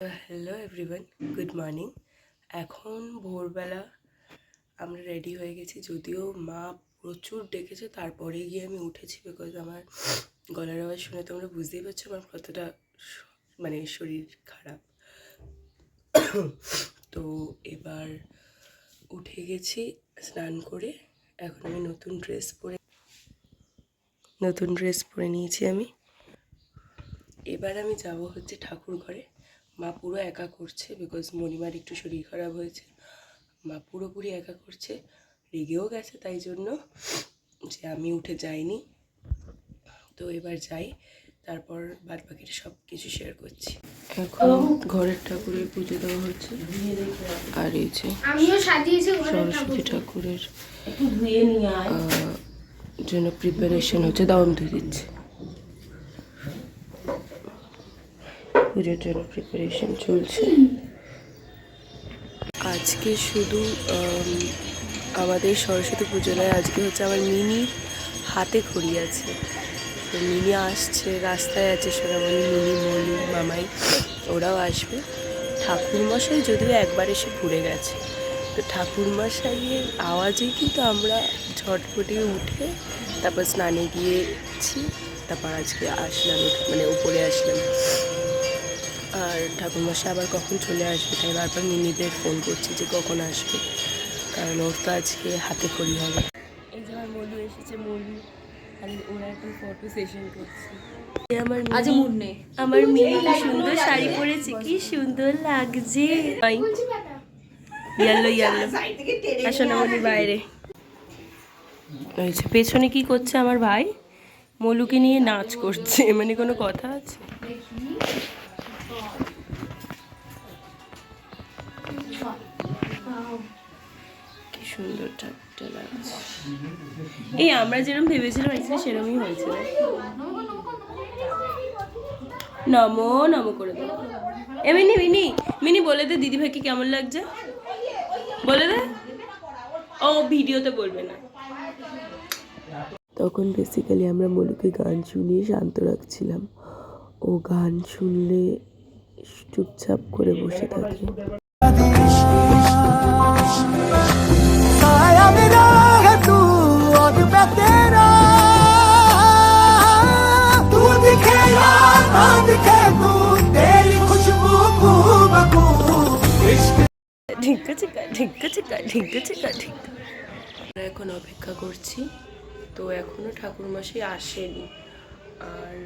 Hello everyone, good morning. এখন ভোরবেলা আমরা রেডি হয়ে গেছি, যদিও মা প্রচুর ডেকেছে তারপরে গিয়ে আমি উঠেছি, বিকজ আমার গলার আওয়াজ শুনে তোমরা বুঝতেই পারছো আমার কতটা শরীর খারাপ। তো এবার উঠে গেছি স্নান করে। এখন আমি নতুন ড্রেস পরে নিয়েছি আমি। এবার আমি যাব হচ্ছে ঠাকুর ঘরে। মা পুরো একা করছে, বিকজ মণিমার একটু শরীর খারাপ হয়েছে। মা পুরোপুরি একা করছে, রেগেও গেছে তাই জন্য যে আমি উঠে যাইনি। তো এবার যাই, তারপর বাদ বাকিটা সব কিছু শেয়ার করছি। এখন ঘরের ঠাকুরের পুজো দেওয়া হচ্ছে, আর এই যে সরস্বতী ঠাকুরের জন্য প্রিপারেশন হচ্ছে। দাও আমি ধুয়ে দিচ্ছি। পুজোর জন্য প্রিপারেশন চলছে। আজকে শুধু আমাদের সরস্বতী পুজো নয়, আজকে হচ্ছে আমার মিনির হাতে খড়ি আছে। তো মিনি আসছে, রাস্তায় আছে সোনামণি, মিনি, মলু, মামাই, ওরাও আসবে। ঠাকুরমশাই যদিও একবার এসে ঘুরে গেছে। তো ঠাকুরমশাইয়ের আওয়াজেই কিন্তু আমরা ঝটপটে উঠে তারপর স্নানে গিয়েছি। তারপর আজকে আসলাম, উপরে আসলাম। আর ঠাকুরমশাই আবার কখন চলে আসবে তাই বারবার মিনিদের ফোন করছি যে কখন আসবে, কারণ ওর তো আজকে হাতে খড়ি হবে। এই যে আমার মলু এসেছে, মলু আর ওরা এখন ফটো সেশন করছে। আমার মেয়ে কি সুন্দর শাড়ি পরেছে, কি সুন্দর লাগছে। আসো না মনি বাইরে। পেছনে কি করছে আমার ভাই? মলুকে নিয়ে নাচ করছে, কোনো কথা আছে? কি সুন্দর টাকটা লাগছে। এই আমরা যেরকম ভেবেছিলাম সেরকমই হয়েছে। নমো নমো করে দাও। মিনি মিনি মিনি বলে দে দিদিভাইকে কেমন লাগছে, বলে দে। ও ভিডিওতে বলবে না। তখন বেসিক্যালি আমরা মলুকে গান শুনিয়ে শান্ত রাখছিলাম। ও গান শুনলে চুপচাপ করে বসে থাকে। এখন অপেক্ষা করছি, তো এখনো ঠাকুরমশাই আসেনি। আর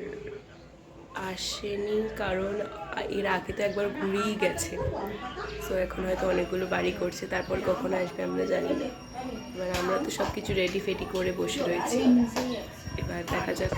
আসেনি কারণ এর আগে তো একবার ঘুরেই গেছে। তো এখন হয়তো অনেকগুলো বাড়ি করছে, তারপর কখন আসবে আমরা জানি না। এবার আমরা তো সব কিছু রেডি ফেডি করে বসে রয়েছি, এবার দেখা যাক।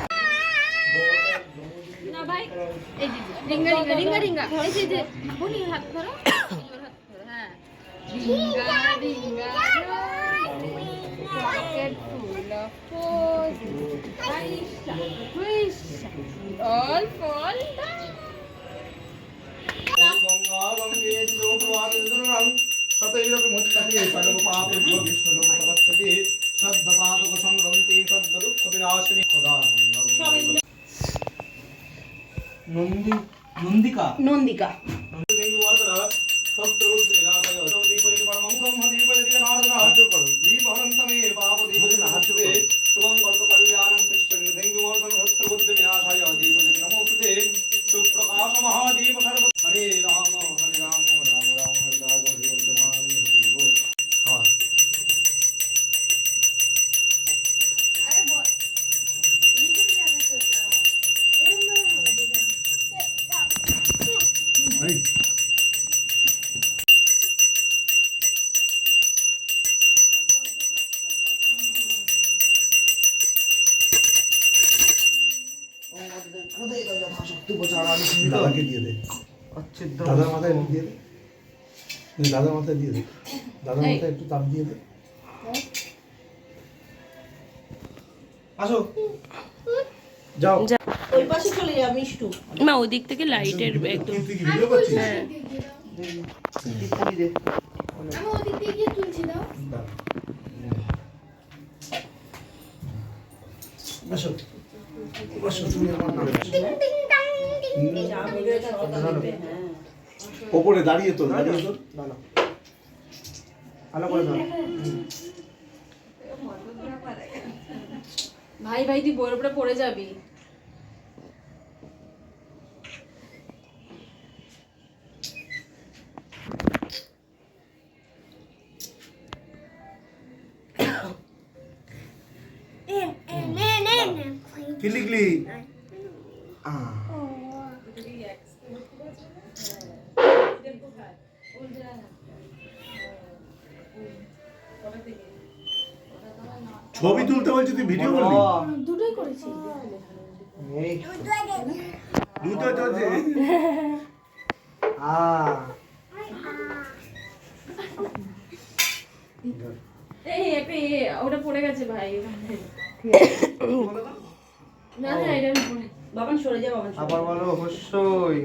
নন্দিকা দাদাকে দিয়ে দে, দাদার মাথায় একটু দিয়ে দে, দাদার মাথায় দিয়ে দে, দাদার মাথায় একটু তাপ দিয়ে দে। আসো যাও, ওই পাশে চলে যা মিষ্টু। মা ওদিক থেকে লাইটের একদম। হ্যাঁ আসো আসো, তুমি আমার নামে আসো। ওপরে দাঁড়িয়ে তোল, দাঁড়িয়ে তোল। ভালো করে ধর। ভাই ভাই তুই বইয়ের উপরে পড়ে যাবি। কি লিখলি? ছবি তুলতে বলছি, তুই ভিডিও করলি? দুটোই করেছি। এই দুটো চলছে। এই একটা ওটা পড়ে গেছে ভাই। না না এটা পড়ে। বাবান সরে যা, বাবান সরে আবার বলো অবশ্যই।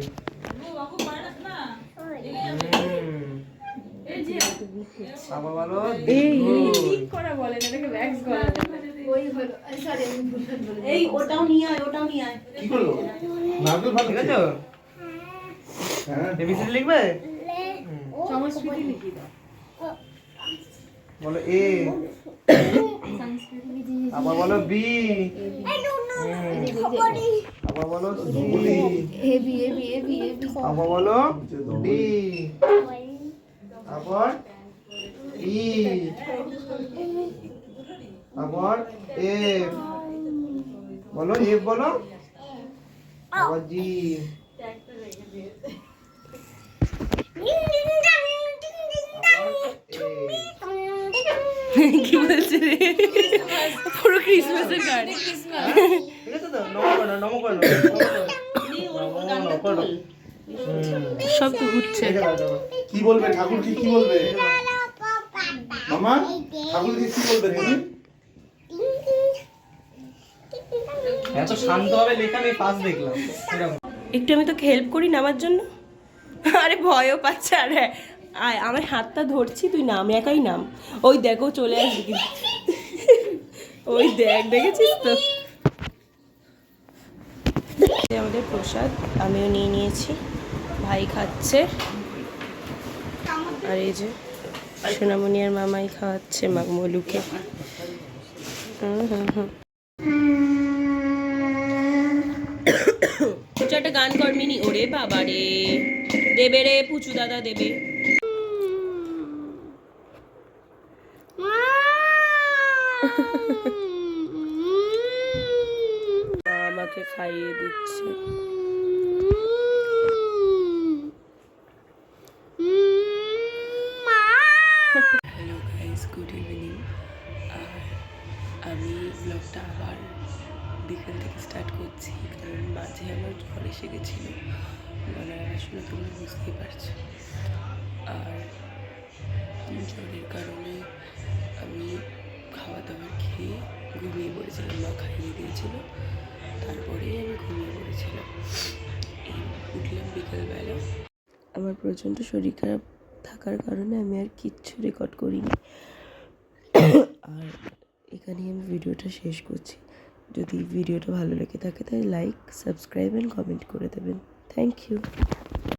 এই যে আবার বলো ঠিক করা বলে না, এটাকে ব্যাক্স করা ওই হলো। সরি আমি ভুল বলে। এই ওটাও নিয়ে আয়, ওটাও নিয়ে আয়। কি করলো? নারকেল ভালো ঠিক আছে? আছে? হ্যাঁ। এবিসিডি লিখবে? সংস্কৃতি লিখি দাও। বলো এ, আবার বলো বি, আবার বলো C, A B A B A B A B আবার বলো ডি, আবার ই, আবার এফ, বলো এফ বলো, আবার জি, কি বলছে রে? পুরো ক্রিসমাসের গান। ঠিক আছে তো? নম করো, নম করো, নম করো। সব তো ঘুরছে। কি বলবে ঠাকুরকে, কি বলবে মামা? ঠাকুরকে কি বলবে তুমি? এত শান্তভাবে লেখা আমি ফার্স্ট দেখলাম এরকম। একটু আমি তোকে হেল্প করি নামার জন্য। আরে ভয়ও পাচ্ছে। আরে আয়, আমার হাতটা ধরছি, তুই নাম, একাই নাম। ওই দেখো চলে আসবে কিন্তু। ওই দেখ, দেখেছিস তো? আমাদের প্রসাদ আমিও নিয়ে নিয়েছি, ভাই খাচ্ছে, আর এই যে সোনামণি আর মামাই খাওয়াচ্ছে মলুকে। কিছু একটা গান কর মিনি। ওরে বাবা রে, দেবে রে পুচু দাদা দেবে। আমাকে খাইয়ে দিচ্ছে। Hello guys, good evening. আর আমি ব্লগটা আবার বিকেল থেকে স্টার্ট করছি, কারণ মাঝে আমার জ্বর এসে গেছিলো, গলার আওয়াজ শুনে তোমরা বুঝতেই পারছো। আর জ্বরের কারণে আমি খাওয়া দাওয়া খেয়ে ঘুমিয়ে পড়েছিলাম, মা খাইয়ে দিয়েছিল, তারপরে আমি ঘুমিয়ে পড়েছিলাম। এই উঠলাম বিকেলবেলা। আমার প্রচণ্ড শরীর খারাপ থাকার কারণে আমি আর কিচ্ছু রেকর্ড করিনি। আর এখানেই আমি ভিডিওটা শেষ করছি। যদি ভিডিওটা ভালো লেগে থাকে তাহলে লাইক, সাবস্ক্রাইব অ্যান্ড কমেন্ট করে দেবেন। Thank you.